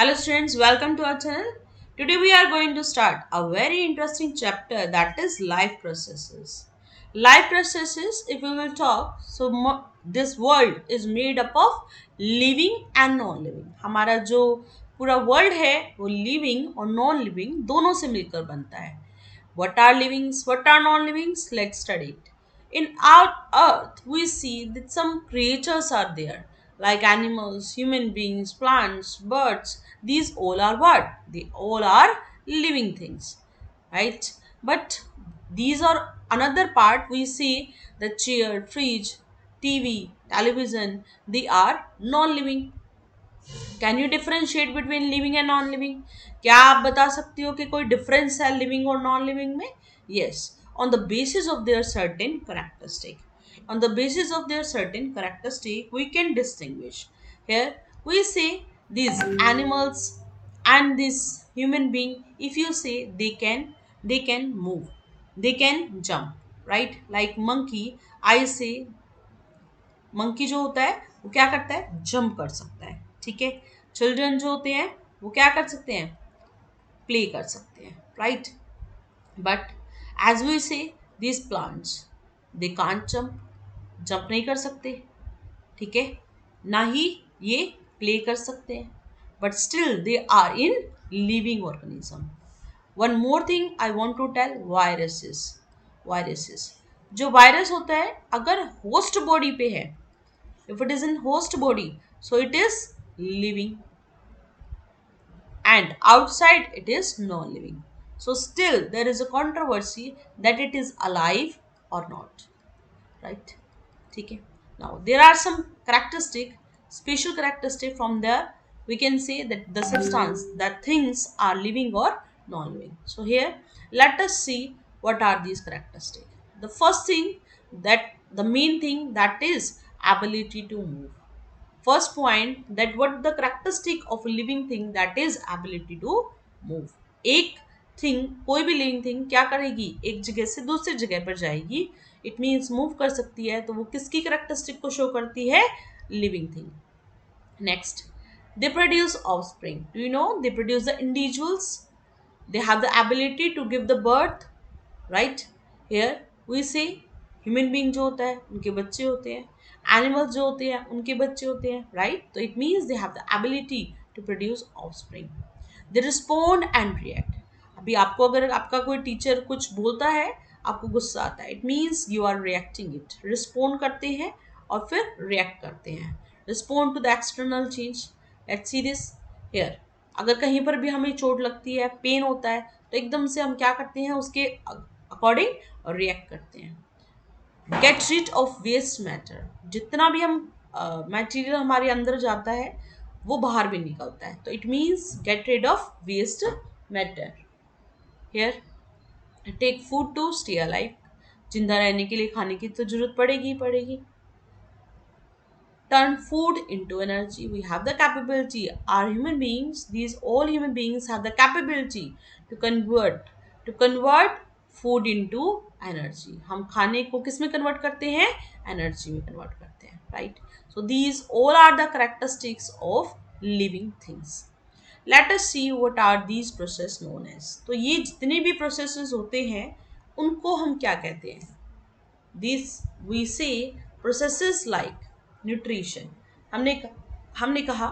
Hello students, welcome to our channel. Today we are going to start a very interesting chapter, that is life processes. Life processes, if we will talk, this world is made up of living and non-living. हमारा जो पूरा world है वो living और non living दोनों से मिलकर बनता है. What are livings? What are non-livings? Let's study it. In our earth, we see that some creatures are there, like animals, human beings, plants, birds. These all are what? They all are living things, right? But these are another part we see the chair, fridge, TV, television. They are non-living. Can you differentiate between living and non living? क्या आप बता सकती हो कि कोई difference है living और non living में? Yes, on the basis of their certain characteristic. On the basis of their certain characteristic, we can distinguish. Here we say these animals and this human being. If you say they can move, they can jump, right? Like monkey, I say monkey जो होता है वो क्या करता है, jump कर सकता है. ठीक है, चिल्ड्रन जो होते हैं वो क्या कर सकते हैं, प्ले कर सकते हैं, राइट. बट एज वी से this plants they can't jump, jump नहीं कर सकते. ठीक है, ना ही ये प्ले कर सकते हैं, but still they are in living organism. One more thing I want to tell, viruses. जो वायरस होता है अगर होस्ट बॉडी पे है, if it is in host body, so it is living, and outside it is non-living. So still there is a controversy that it is alive or not, right? Okay, now there are some special characteristic from there. We can say that the substance, that things are living or non-living. So here let us see what are these characteristics. The first thing, that the main thing, that is ability to move. First point, that what the characteristic of a living thing, that is ability to move. एक thing, कोई भी living thing क्या करेगी, एक जगह से दूसरी जगह पर जाएगी. इट मीन्स मूव कर सकती है, तो वो किसकी करेक्टरिस्टिक को शो करती है, living thing. Next, they produce offspring. Do you know they produce the individuals, they have the ability to give the birth, right. Here we say human being जो होता है उनके बच्चे होते हैं, एनिमल्स जो होते हैं उनके बच्चे होते हैं, राइट. तो it means they have the ability to produce offspring. They respond and react. अभी आपको अगर आपका कोई टीचर कुछ बोलता है, आपको गुस्सा आता है, it means you are reacting it. Respond करते हैं और फिर रिएक्ट करते हैं. Respond to the external change. Let's see this here. अगर कहीं पर भी हमें चोट लगती है, पेन होता है, तो एकदम से हम क्या करते हैं, उसके अकॉर्डिंग रिएक्ट करते हैं. Get rid of waste matter. जितना भी हम मटेरियल हमारे अंदर जाता है वो बाहर भी निकलता है, तो it means get rid of waste matter. Here take food to stay alive. जिंदा रहने के लिए खाने की तो जरूरत पड़ेगी ही पड़ेगी. Turn food into energy. We have the capability. Our human beings, these all human beings have the capability to convert food into energy. हम खाने को किस में कन्वर्ट करते हैं, एनर्जी में कन्वर्ट करते हैं, right. So these all are the characteristics of living things. Let us see what are these process known as. तो ये जितने भी प्रोसेसेस होते हैं उनको हम क्या कहते हैं, this we say processes like nutrition. हमने कहा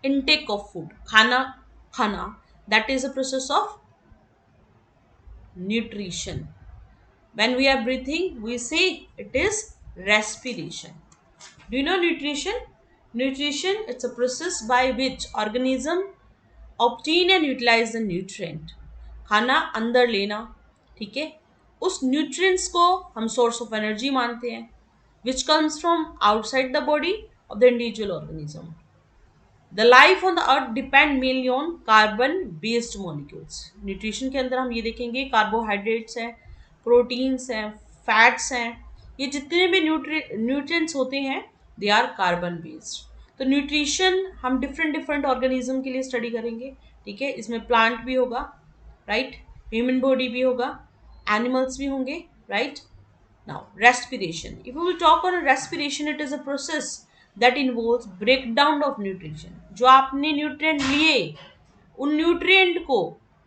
इनटेक ऑफ फूड, खाना that is a process of nutrition. When we are breathing we say it is respiration. Do you know nutrition it's a process by which organism obtain and utilize the nutrient. खाना अंदर लेना, ठीक है. उस nutrients को हम source of energy मानते हैं, which comes from outside the body of the individual organism. The life on the earth depend mainly on carbon based molecules. Nutrition के अंदर हम ये देखेंगे, कार्बोहाइड्रेट्स हैं, प्रोटीन्स हैं, फैट्स हैं, ये जितने भी न्यूट्रिएंट्स होते हैं दे आर कार्बन बेस्ड. तो न्यूट्रिशन हम डिफरेंट ऑर्गेनिज्म के लिए स्टडी करेंगे, ठीक है. इसमें प्लांट भी होगा, राइट, ह्यूमन बॉडी भी होगा, एनिमल्स भी होंगे, right. Now, respiration. If we will talk on respiration, it is a process that involves break down of nutrition. जो आपने न्यूट्रिएंट लिए, उन न्यूट्रिएंट को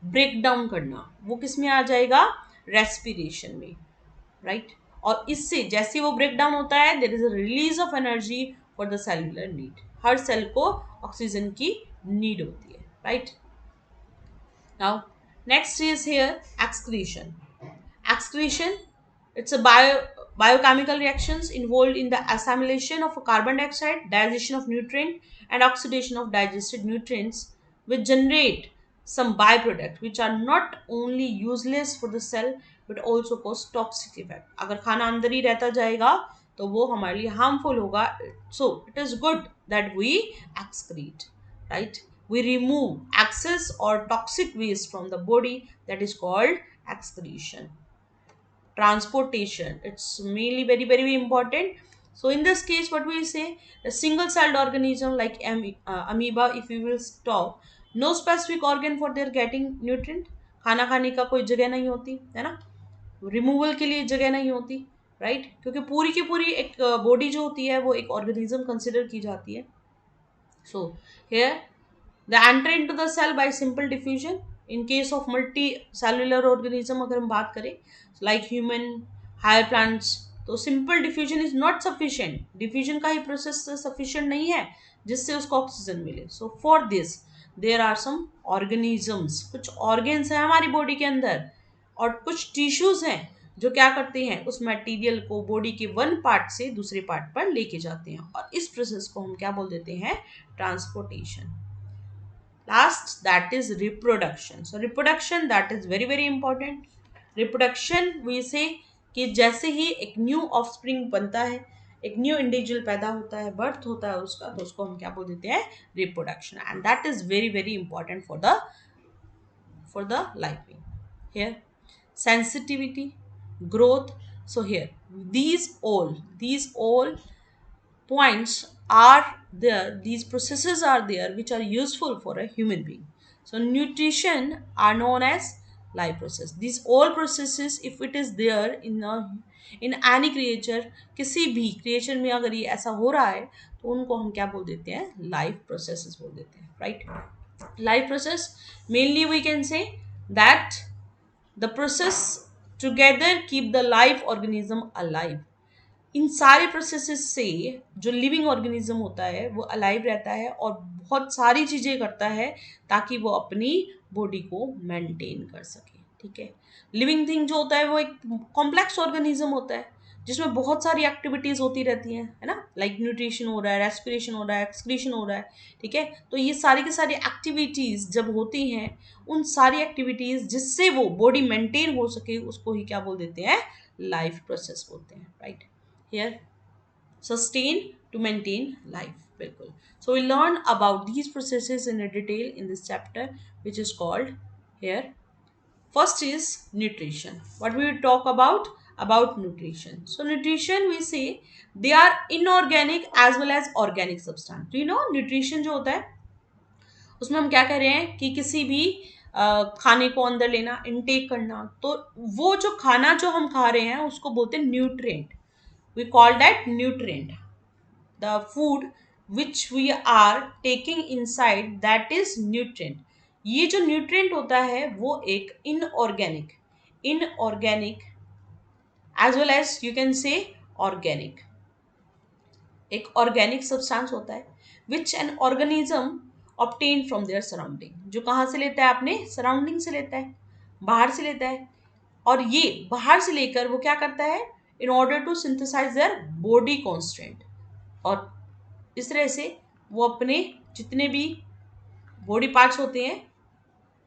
ब्रेक डाउन करना, वो किस में आ जाएगा? रेस्पिरेशन में, राइट। और इससे जैसे वो ब्रेक डाउन होता है, there is a release of energy for the cellular need. हर सेल को ऑक्सीजन की नीड होती है, right. Now next is here excretion. Excretion, it's a biochemical reactions involved in the assimilation of carbon dioxide, digestion of nutrient, and oxidation of digested nutrients, which generate some byproduct which are not only useless for the cell but also cause toxic effect. अगर खाना अंदर ही रहता जाएगा तो वो हमारे लिए harmful होगा. So it is good that we excrete, right? We remove excess or toxic waste from the body, that is called excretion. Transportation, it's mainly very important. So in this case, what we say, a single celled organism like amoeba, if we will stop, no specific organ for their getting nutrient. खाना खाने का कोई जगह नहीं होती है ना, removal के लिए जगह नहीं होती, राइट, क्योंकि पूरी की पूरी एक बॉडी जो होती है वो एक ऑर्गेनिज्म कंसिडर की जाती है. So here the enter into the cell by simple diffusion. In case of multicellular organism अगर हम बात करें, like human, higher plants, तो simple diffusion is not sufficient. diffusion का ही process sufficient नहीं है जिससे उसको ऑक्सीजन मिले. So for this there are some organisms, कुछ organs हैं हमारी बॉडी के अंदर और कुछ टिश्यूज हैं जो क्या करते हैं, उस मटेरियल को बॉडी के वन पार्ट से दूसरे पार्ट पर लेके जाते हैं, और इस प्रोसेस को हम क्या बोल देते हैं? Transportation. Last, that is reproduction. So reproduction, that is very important. Reproduction we say कि जैसे ही एक न्यू ऑफस्प्रिंग बनता है, एक न्यू इंडिविजुअल पैदा होता है, बर्थ होता है उसका, तो उसको हम क्या बोल देते हैं? Reproduction. And that is very important for the life. Here sensitivity, growth. So here these all points are there, these processes are there which are useful for a human being. So nutrition are known as life process. These all processes, if it is there in any creature, किसी भी creature में अगर ये ऐसा हो रहा है तो उनको हम क्या बोल देते हैं? लाइफ प्रोसेसेस बोल देते हैं, right. Life process mainly we can say that the process together keep the life organism alive. इन सारे प्रोसेसेस से जो लिविंग ऑर्गेनिज्म होता है वो अलाइव रहता है और बहुत सारी चीज़ें करता है ताकि वो अपनी बॉडी को मेंटेन कर सके, ठीक है. लिविंग थिंग जो होता है वो एक कॉम्प्लेक्स ऑर्गेनिज्म होता है जिसमें बहुत सारी एक्टिविटीज़ होती रहती हैं, है ना, लाइक न्यूट्रिशन हो रहा है, रेस्पिरेशन हो रहा है, एक्सक्रीशन हो रहा है, ठीक है. तो ये सारी की सारी एक्टिविटीज़ जब होती हैं, उन सारी एक्टिविटीज़ जिससे वो बॉडी मेंटेन हो सके, उसको ही क्या बोल देते हैं? लाइफ प्रोसेस बोलते हैं, right. Here sustain to maintain life, bilkul. So we learn about these processes in a detail in this chapter, which is called here. First is nutrition. What we will talk about nutrition. So nutrition we say they are inorganic as well as organic substance. Do you know nutrition जो होता है उसमें हम क्या कह रहे हैं कि किसी भी खाने को अंदर लेना, इनटेक करना, तो वो जो खाना जो हम खा रहे हैं उसको बोलते हैं nutrient. We call that nutrient. The food which we are taking inside, that is nutrient. ये जो nutrient होता है वो एक inorganic as well as you can say organic, एक organic substance होता है which an organism obtain from their surrounding. जो कहाँ से लेता है? आपने surrounding से लेता है, बाहर से लेता है, और ये बाहर से लेकर वो क्या करता है? in order to synthesize their body constraint, और इस तरह से वो अपने जितने भी बॉडी पार्ट्स होते हैं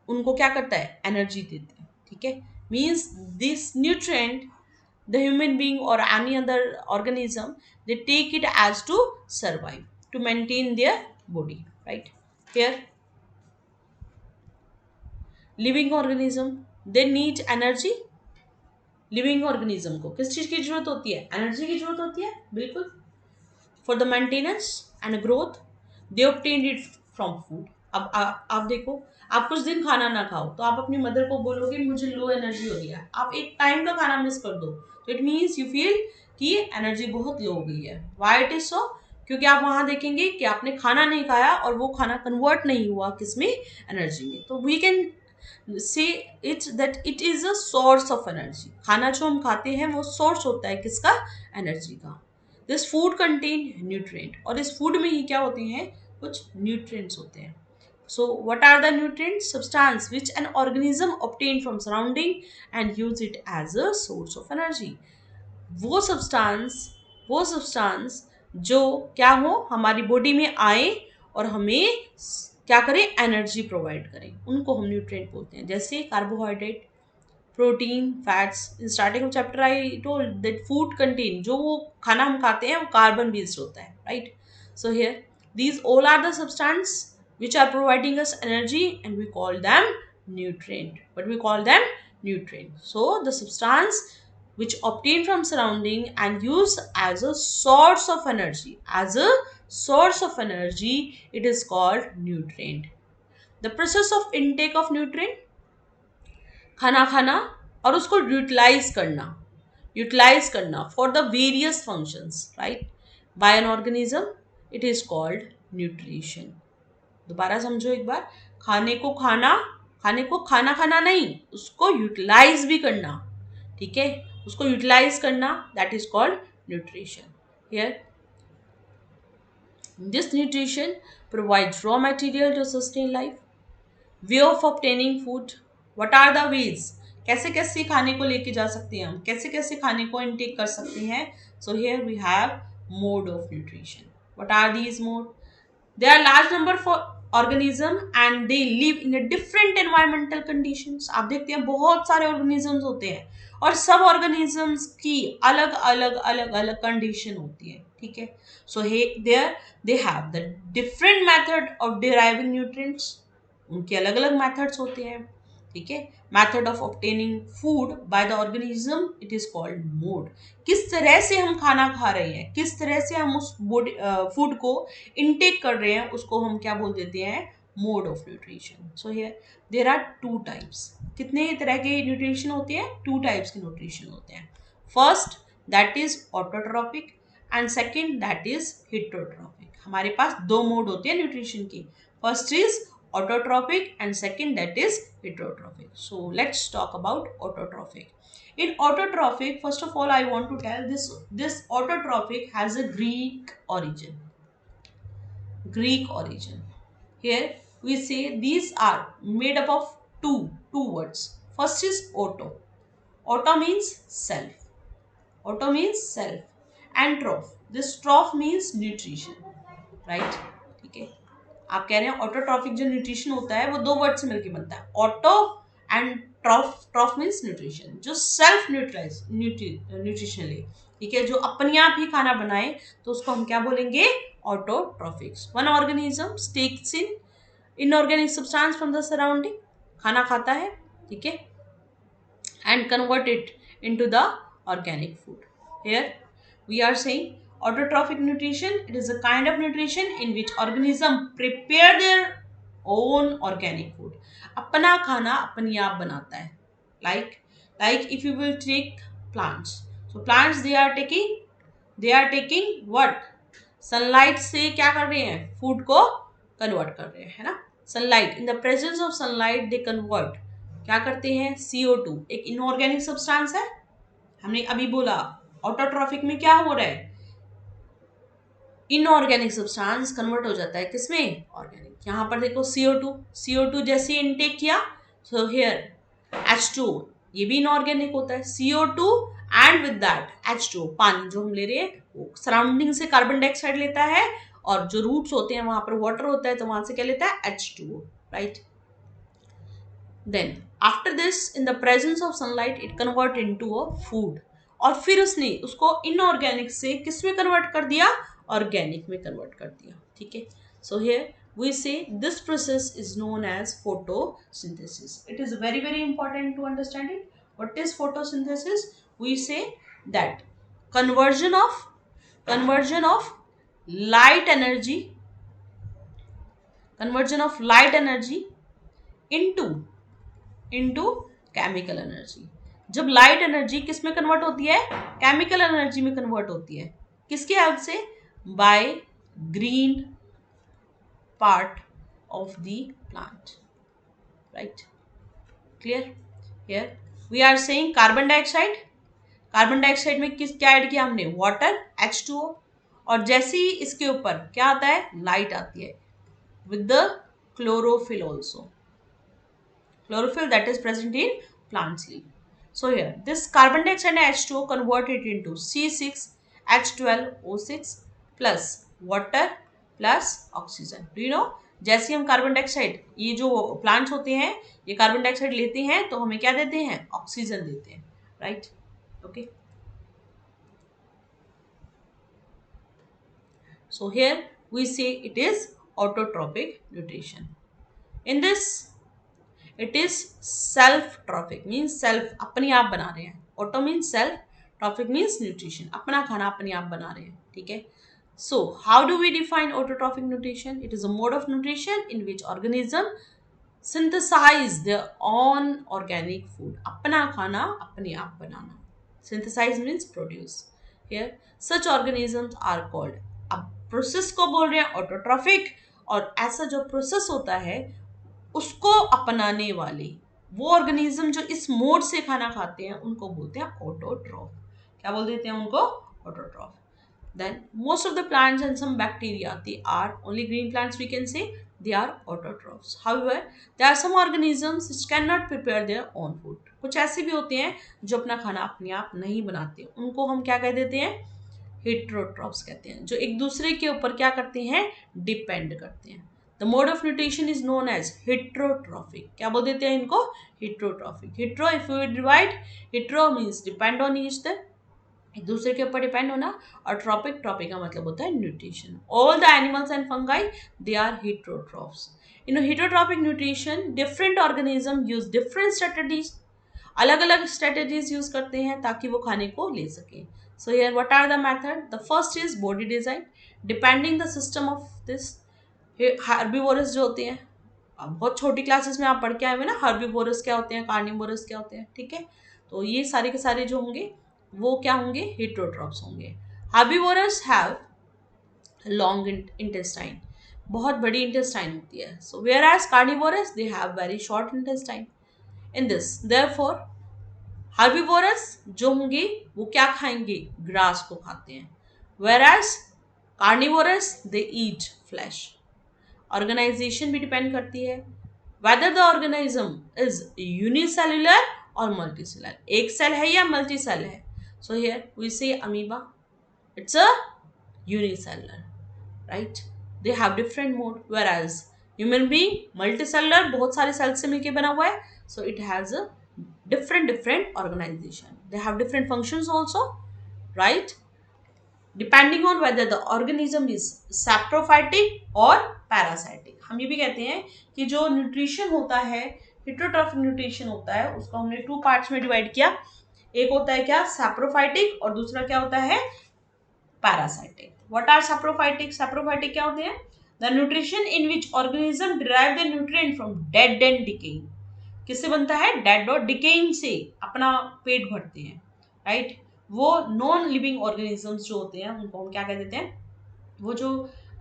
उनको क्या करता है? एनर्जी देते हैं, ठीक है. Means this nutrient the human being और any other organism they take it as to survive, to maintain their body, right. Here living organism they need energy. Living organism को किस चीज़ की जरूरत होती है? एनर्जी की जरूरत होती है, बिल्कुल. For the maintenance and growth they obtained it from food. अब आप देखो, आप कुछ दिन खाना ना खाओ तो आप अपनी मदर को बोलोगे मुझे लो एनर्जी हो रही है, आप एक टाइम का खाना मिस कर दो तो इट मीन्स यू फील कि एनर्जी बहुत लो हो गई है. Why it is so? क्योंकि आप वहां देखेंगे कि आपने खाना नहीं खाया और वो खाना कन्वर्ट नहीं हुआ किसमें, एनर्जी में। तो we can say it that it is a source of energy. खाना जो हम खाते हैं वो सोर्स होता है किसका, एनर्जी का। दिस फूड कंटेन न्यूट्रिएंट, और इस फूड में ही क्या होते हैं, कुछ न्यूट्रिएंट्स होते हैं। So what are the nutrients? Substance which an organism obtain from surrounding and use it as a source of energy. वो सब्सटेंस जो क्या हो, हमारी बॉडी में आए और हमें क्या करें, एनर्जी प्रोवाइड करें, उनको हम न्यूट्रिएंट बोलते हैं। जैसे carbohydrate, protein, fats. In starting of chapter I told that food contain, जो वो खाना हम खाते हैं वो कार्बन बेस्ड होता है, right. So here these all are the substance which are providing us energy and we call them nutrient, but we call them nutrient. So the substance which obtained from surrounding and used as a source of energy, it is called nutrient. The process of intake of nutrient, खाना खाना और उसको utilize करना for the various functions, right, by an organism, it is called nutrition. दोबारा समझो एक बार, खाने को खाना खाना नहीं, उसको यूटिलाइज भी करना, ठीक है, उसको यूटिलाइज करना, that is called nutrition. Here this nutrition provides raw material to sustain life. Way of obtaining food, what are the ways, कैसे कैसे खाने को लेके जा सकते हैं हम, कैसे कैसे खाने को इनटेक कर सकते हैं। So here we have mode of nutrition. What are these mode? There are large number for organism and they live in a different environmental conditions. आप देखते हैं बहुत सारे organisms होते हैं और सब organisms की अलग अलग कंडीशन होती है, ठीक है। So there they have the different method of deriving nutrients. उनके अलग अलग मेथड्स होते हैं, ठीक है। Method of obtaining food by the organism, it is called mode. किस तरह से हम खाना खा रहे हैं, किस तरह से हम उस फूड को इनटेक कर रहे हैं, उसको हम क्या बोल देते हैं, mode of nutrition. So here there are two types. कितने तरह के न्यूट्रिशन होते हैं, टू टाइप्स के न्यूट्रिशन होते हैं। First that is autotrophic and second that is heterotrophic. हमारे पास दो मोड होते हैं न्यूट्रिशन के, first is autotrophic and second that is heterotrophic. So let's talk about autotrophic. In autotrophic, first of all I want to tell this autotrophic has a Greek origin. Here we say these are made up of two words. First is auto means self, and troph, this troph means nutrition, right, ठीक है। आप कह रहे हैं autotrophic जो nutrition होता है वो दो वर्ड से मिलकर बनता है, ऑटो एंड ट्रॉफ मीन्स न्यूट्रिशन, जो सेल्फ न्यूट्रिशन ले, ठीक है, जो अपने आप ही खाना बनाए, तो उसको हम क्या बोलेंगे, autotrophics. One organism takes in inorganic substance from the surrounding, खाना खाता है, ठीक है, and convert it into the organic food. Here we are saying autotrophic nutrition, it is a kind of nutrition in which organism prepare their own organic food. अपना खाना अपने आप बनाता है, like if you will take plants, so plants they are taking what, sunlight से क्या कर रहे हैं, फूड को कन्वर्ट कर रहे हैं, है ना। Sunlight, in the presence of sunlight they convert, क्या करते हैं, CO2, एक इनऑर्गेनिक सब्सटेंस है, हमने अभी बोला ऑटोट्रॉफिक में क्या हो रहा है, इनऑर्गेनिक सब्सटेंस कन्वर्ट हो जाता है किसमें, ऑर्गेनिक। यहाँ पर देखो CO2 जैसे इनटेक किया, सो हियर H2O, ये भी इनऑर्गेनिक होता है, CO2 and with that H2O, पानी जो हम ले रहे हैं वो सराउंडिंग से कार्बन डाइऑक्साइड लेता है, और जो रूट्स होते हैं वहां पर वाटर होता है, तो वहां से क्या लेता है, H2O, right. Then after this in the presence of sunlight it convert into a food, और फिर उसने उसको इनऑर्गेनिक से किस में कन्वर्ट कर दिया, ऑर्गेनिक में कन्वर्ट कर दिया, ठीक है। So here we say this process is known as photosynthesis. It is very very important to understand it. What is photosynthesis? We say that conversion of light energy into chemical energy. जब light energy किस में convert होती है, chemical energy में convert होती है, किसके help से, bye green part of the plant, right? Clear? Here we are saying carbon dioxide, carbon dioxide में किस क्या ऐड किया हमने, वाटर H2O, और जैसे ही इसके ऊपर क्या आता है, लाइट आती है with the chlorophyll also, chlorophyll that is present in plant's leaf. So here this carbon dioxide and H2O converted into C6H12O6 plus water plus oxygen. Do you know, जैसे हम कार्बन डाइऑक्साइड, ये जो plants होते हैं ये carbon dioxide लेते हैं तो हमें क्या देते हैं, ऑक्सीजन देते हैं, right? Okay, so here we say it is autotrophic nutrition. In this it is self trophic, means self, अपने आप बना रहे हैं. Auto means self, trophic means nutrition, अपना खाना अपने आप बना रहे हैं, ठीक है? So how do we define autotrophic nutrition? It is a mode of nutrition in which organism synthesize their own organic food, अपना खाना अपने आप बनाना. Synthesize means produce. Here such organisms are called, अब प्रोसेस को बोल रहे हैं ऑटोट्रॉफिक, और ऐसा जो प्रोसेस होता है उसको अपनाने वाले वो ऑर्गेनिज्म जो इस मोड से खाना खाते हैं उनको बोलते हैं ऑटोट्रॉफ. क्या बोल देते हैं उनको, autotroph. Then most of the plants and some bacteria, they are only green plants, we can say they are autotrophs. However, there are some organisms which cannot prepare their own food. कुछ ऐसे भी होते हैं जो अपना खाना अपने आप नहीं बनाते, उनको हम क्या कह देते हैं, हेट्रोट्रॉफ्स कहते हैं, जो एक दूसरे के ऊपर क्या करते हैं, डिपेंड करते हैं. The mode of nutrition is known as heterotrophic. क्या बोल देते हैं इनको, heterotrophic. Hetero, if you divide, hetero means depend on each other, एक दूसरे के ऊपर डिपेंड होना, और ट्रॉपिक, ट्रॉपिक का मतलब होता है nutrition. All the animals and fungi they are heterotrophs. In heterotrophic nutrition different organism use different strategies, अलग अलग स्ट्रेटजीज यूज करते हैं ताकि वो खाने को ले सकें. So here what are the method, the first is body design, depending the system of this. Herbivorous जो होते हैं, अब बहुत छोटी क्लासेस में आप पढ़ के आए हुए ना, हर्बीवोरस क्या होते हैं, कार्निवोरस क्या होते हैं, ठीक है? तो ये सारे के सारे जो होंगे वो क्या होंगे, हेट्रोट्रॉफ्स होंगे. हर्बीवोरस हैव लॉन्ग इंटेस्टाइन, बहुत बड़ी इंटेस्टाइन होती है. So whereas carnivorous they have very short intestine. In this therefore herbivorous जो होंगे वो क्या खाएंगे, ग्रास को खाते हैं, whereas carnivorous they eat flesh. Organization भी डिपेंड करती है, whether the organism is unicellular और मल्टीसेलुलर, एक सेल है या मल्टी सेल है. So here we say amoeba, it's a unicellular, right? They have different mode, whereas human being multicellular, बहुत सारे सेल से मिलके बना हुआ है, so it has a different organization. They have different functions also, right? Depending on whether the organism is saprophytic or parasitic. हम ये भी कहते हैं कि जो न्यूट्रिशन होता है, हेट्रोट्रॉफिक न्यूट्रिशन होता है, उसको हमने टू पार्ट्स में डिवाइड किया. एक होता है क्या, सैप्रोफाइटिक, और दूसरा क्या होता है, parasitic. What are saprophytic, saprophytic क्या होते हैं, the nutrition in which organism derive the nutrient from dead and decaying. किससे बनता है, डेड और डिकेइंग से अपना पेट भरते हैं, राइट? वो नॉन लिविंग ऑर्गेनिजम्स जो होते हैं उनको हम क्या कह देते हैं, वो जो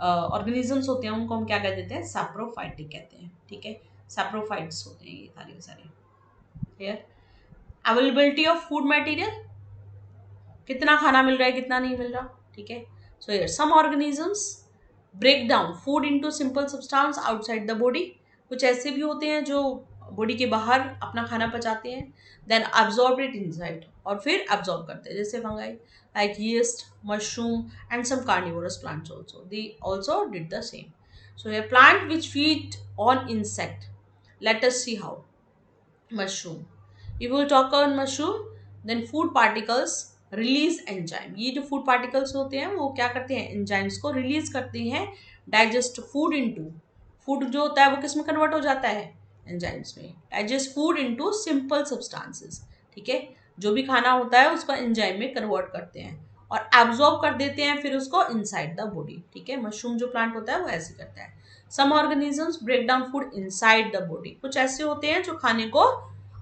ऑर्गेनिजम्स होते हैं उनको हम क्या कह देते हैं, सैप्रोफाइटिक कहते हैं, ठीक है? सैप्रोफाइट्स होते हैं ये सारे के सारे. Here availability of food material, कितना खाना मिल रहा है कितना नहीं मिल रहा, ठीक है? So here some organisms break down food into simple substance outside the body. कुछ ऐसे भी होते हैं जो बॉडी के बाहर अपना खाना पचाते हैं, देन अब्सॉर्ब इट इनसाइड, और फिर अब्सॉर्ब करते हैं, जैसे fungi like yeast, mushroom and some carnivorous plants also, they also did the same. So here plant which feed on insect, let us see how. Mushroom, if we'll talk on mushroom, then food particles release enzyme. ये जो food particles होते हैं वो क्या करते हैं, enzymes को release करते हैं, digest food into, food जो होता है वो किस में convert हो जाता है, enzymes में. digest food into simple substances, ठीक है? जो भी खाना होता है उसको enzyme में convert करते हैं और absorb कर देते हैं फिर उसको inside the body, ठीक है? मशरूम जो प्लांट होता है वो ऐसे करता है. some organisms break down food inside the body. कुछ ऐसे होते हैं जो खाने को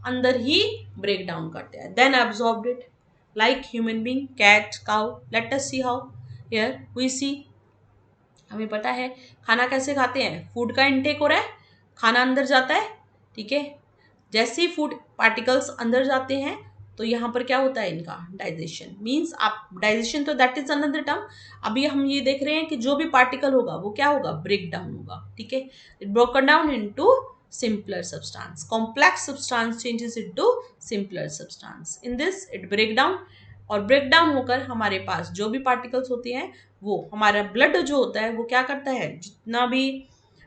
अंदर ही ब्रेक डाउन करते हैं, then absorbed it, like human being, cat, cow. Let us see how. Here we see हमें पता है खाना कैसे खाते हैं, फूड का इनटेक हो रहा है, खाना अंदर जाता है, ठीक है। जैसे ही फूड पार्टिकल्स अंदर जाते हैं तो यहाँ पर क्या होता है, इनका डाइजेशन। मीन्स आप डाइजेशन तो दैट इज अनदर टर्म। अभी हम ये देख रहे हैं कि जो भी पार्टिकल होगा वो क्या होगा, ब्रेक डाउन होगा, ठीक है। It broken down into simpler substance, complex substance changes into simpler substance, in this it break down, और ब्रेक डाउन होकर हमारे पास जो भी पार्टिकल्स होते हैं वो हमारा ब्लड जो होता है वो क्या करता है, जितना भी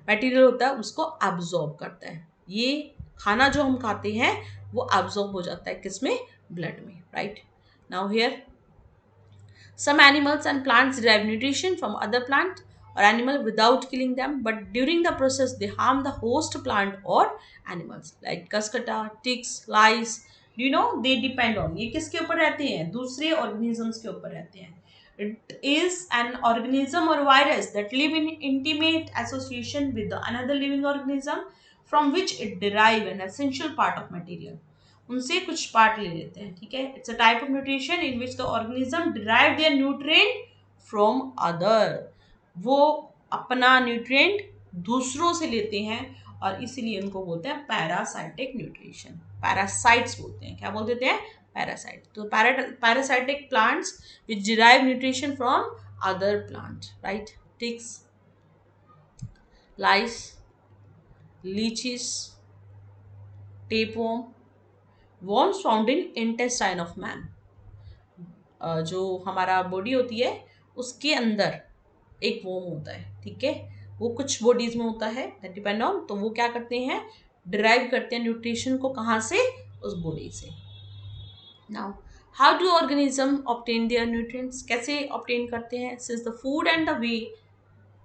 मटेरियल होता है उसको एब्जॉर्ब करता है। ये खाना जो हम खाते हैं वो एब्जॉर्ब हो जाता है किसमें, ब्लड में, right. Now here some animals and plants derive nutrition from other plant or animal without killing them, but during the process they harm the host plant or animals like cuscata, ticks, lice. Do you know they depend on, ये किसके ऊपर रहते हैं, दूसरे organisms के ऊपर रहते हैं। It is an organism or virus that live in intimate association with the another living organism from which it derive an essential part of material, उनसे कुछ पार्ट ले लेते हैं, ठीक है। It's a type of nutrition in which the organism derive their nutrient from other, वो अपना nutrient दूसरों से लेते हैं और इसीलिए उनको बोलते हैं पैरासाइटिक न्यूट्रिशन। पैरासाइट्स बोलते हैं, क्या बोल देते हैं, पैरासाइट। तो parasitic plants which derive nutrition from other plant, right. Ticks, lice, leeches, tapeworm, worms found in intestine of man. जो हमारा बॉडी होती है उसके अंदर एक वोम होता है, ठीक है। वो कुछ बॉडीज में होता है दैट डिपेंड ऑन, तो वो क्या करते हैं, डिराइव करते हैं न्यूट्रिशन को, कहाँ से, उस बॉडी से। Now how do organism obtain their nutrients, कैसे ऑब्टेन करते हैं, since the food and the way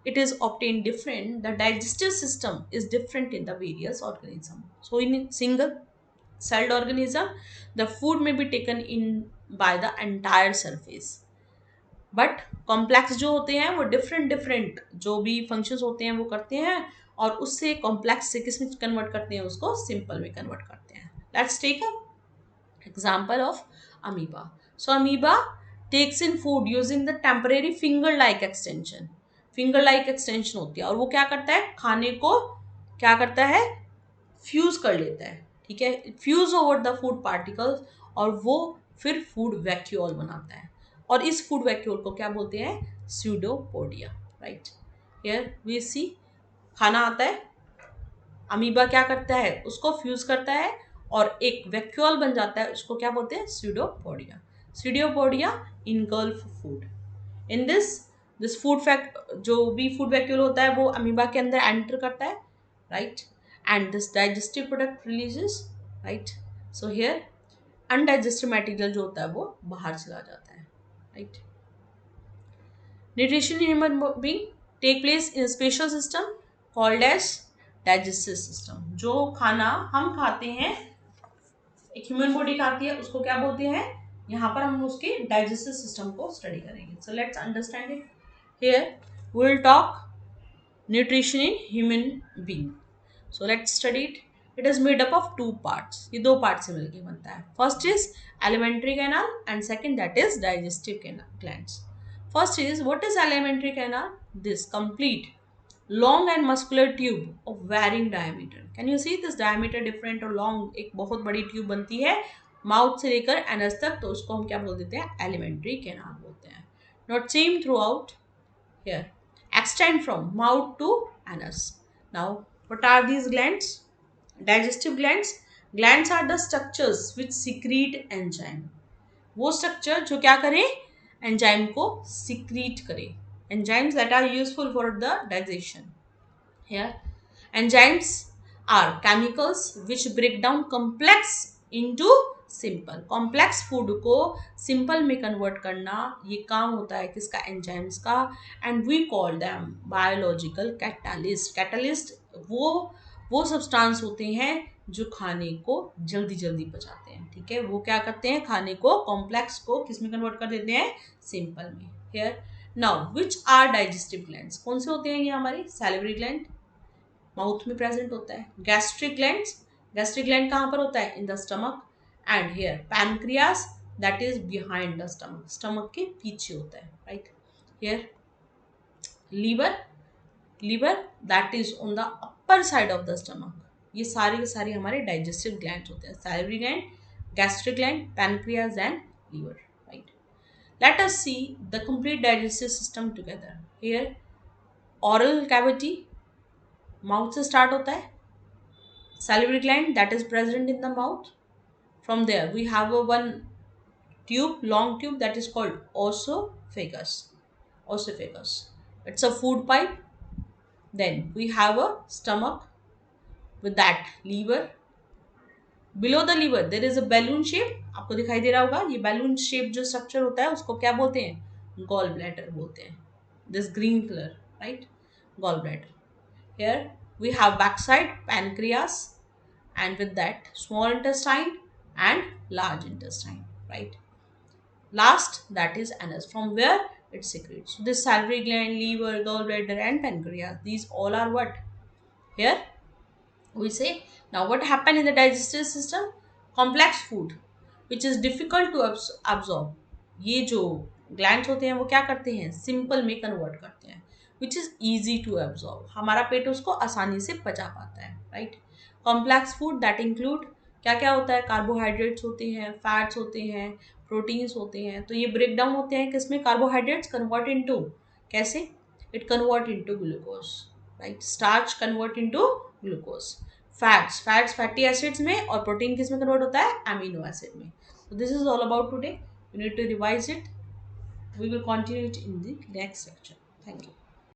it is obtained different, the digestive system is different in the various organism. So in single celled organism the food may be taken in by the entire surface, but complex जो होते हैं वो different different जो भी functions होते हैं वो करते हैं और उससे complex से किस में convert करते हैं, उसको simple में convert करते हैं। Let's take a example of amoeba. So amoeba takes in food using the temporary finger like extension, finger like extension होती है, और वो क्या करता है, खाने को क्या करता है, फ्यूज कर लेता है, ठीक है, fuse over the food particles, और वो फिर फूड वैक्यूल बनाता है, और इस फूड वैक्यूल को क्या बोलते हैं, स्यूडोपोडिया, राइट। हियर वी सी खाना आता है, अमीबा क्या करता है, उसको फ्यूज करता है और एक वैक्यूल बन जाता है, उसको क्या बोलते हैं, pseudopodia. Pseudopodia engulf food. In this food fact जो भी फूड वैक्यूल होता है वो अमीबा के अंदर एंटर करता है, right, and this digestive product releases, right. So here undigestive material जो होता है वो बाहर चला जाता है, right. Nutrition in human being take place in special system called as digestive system. जो खाना हम खाते हैं, एक ह्यूमन बॉडी खाती है, उसको क्या बोलते हैं, यहाँ पर हम उसके डाइजेस्टिव सिस्टम को स्टडी करेंगे। So let's understand it. Here we will talk nutrition in human being. So let's study it. It is made up of two parts, ये दो पार्ट से मिलकर बनता है। First is elementary canal and second that is digestive glands. First is, what is alimentary canal? This complete long and muscular tube of varying diameter. Can you see this diameter different और long, एक बहुत बड़ी tube बनती है mouth से लेकर anus तक, तो उसको हम क्या बोल देते हैं, एलिमेंट्री कैनाल बोलते हैं। Not same through out, here extend from mouth to anus. Now what are these glands? Digestive glands. Glands are the structures which secrete enzyme. वो स्ट्रक्चर जो क्या करे, एंजाइम को सिक्रीट करे, enzymes that are useful for the digestion. Here enzymes are chemicals which break down complex into simple. complex food को simple में convert करना ये काम होता है किसका, enzymes का, and we call them biological catalyst. catalyst वो सब्सटेंस होते हैं जो खाने को जल्दी जल्दी पचाते हैं, ठीक है। वो क्या करते हैं, खाने को कॉम्प्लेक्स को किस में कन्वर्ट कर देते हैं, सिंपल में। Here now which are digestive glands, कौन से होते हैं ये, हमारी सैलिवरी ग्लैंड माउथ में प्रेजेंट होता है। गैस्ट्रिक ग्लैंड्स, गैस्ट्रिक ग्लैंड कहाँ पर होता है, in the stomach. And here pancreas that is behind the stomach, stomach के पीछे होता है, right. Here liver, liver that is on the upper side of the stomach. ये सारे के सारे हमारे डाइजेस्टिव ग्लैंड होते हैं, salivary gland, gastric gland, pancreas and liver, right. Let us see the complete digestive system together. Here oral cavity, mouth से start होता है, salivary gland that is present in the mouth. From there we have a one tube, long tube, that is called osophagus. Osophagus, it's a food pipe. Then we have a stomach with that liver. Below the liver there is a balloon shape, आपको दिखाई दे रहा होगा, ये balloon shape जो structure होता है उसको क्या बोलते हैं, gall bladder बोलते हैं, this green color, right, gall bladder. Here we have backside pancreas, and with that small intestine and large intestine, right. Last, that is anus, from where it secretes. So this salivary gland, liver, gallbladder and pancreas, these all are what, here we say. Now what happened in the digestive system, complex food which is difficult to absorb, ये जो glands होते हैं वो क्या करते हैं, simple में convert करते हैं, which is easy to absorb, हमारा पेट उसको आसानी से पचा पाता है, right. Complex food that include, क्या क्या होता है, कार्बोहाइड्रेट्स होते हैं, फैट्स होते हैं, प्रोटीन्स होते हैं, तो ये ब्रेक डाउन होते हैं किसमें, कार्बोहाइड्रेट्स कन्वर्ट इनटू, कैसे, it convert into glucose, right, starch convert into glucose, fats, fatty acids में, और प्रोटीन किस में कन्वर्ट होता है, एमिनो एसिड में। So this is all about today. You need to revise it. We will continue it in the next lecture. Thank you.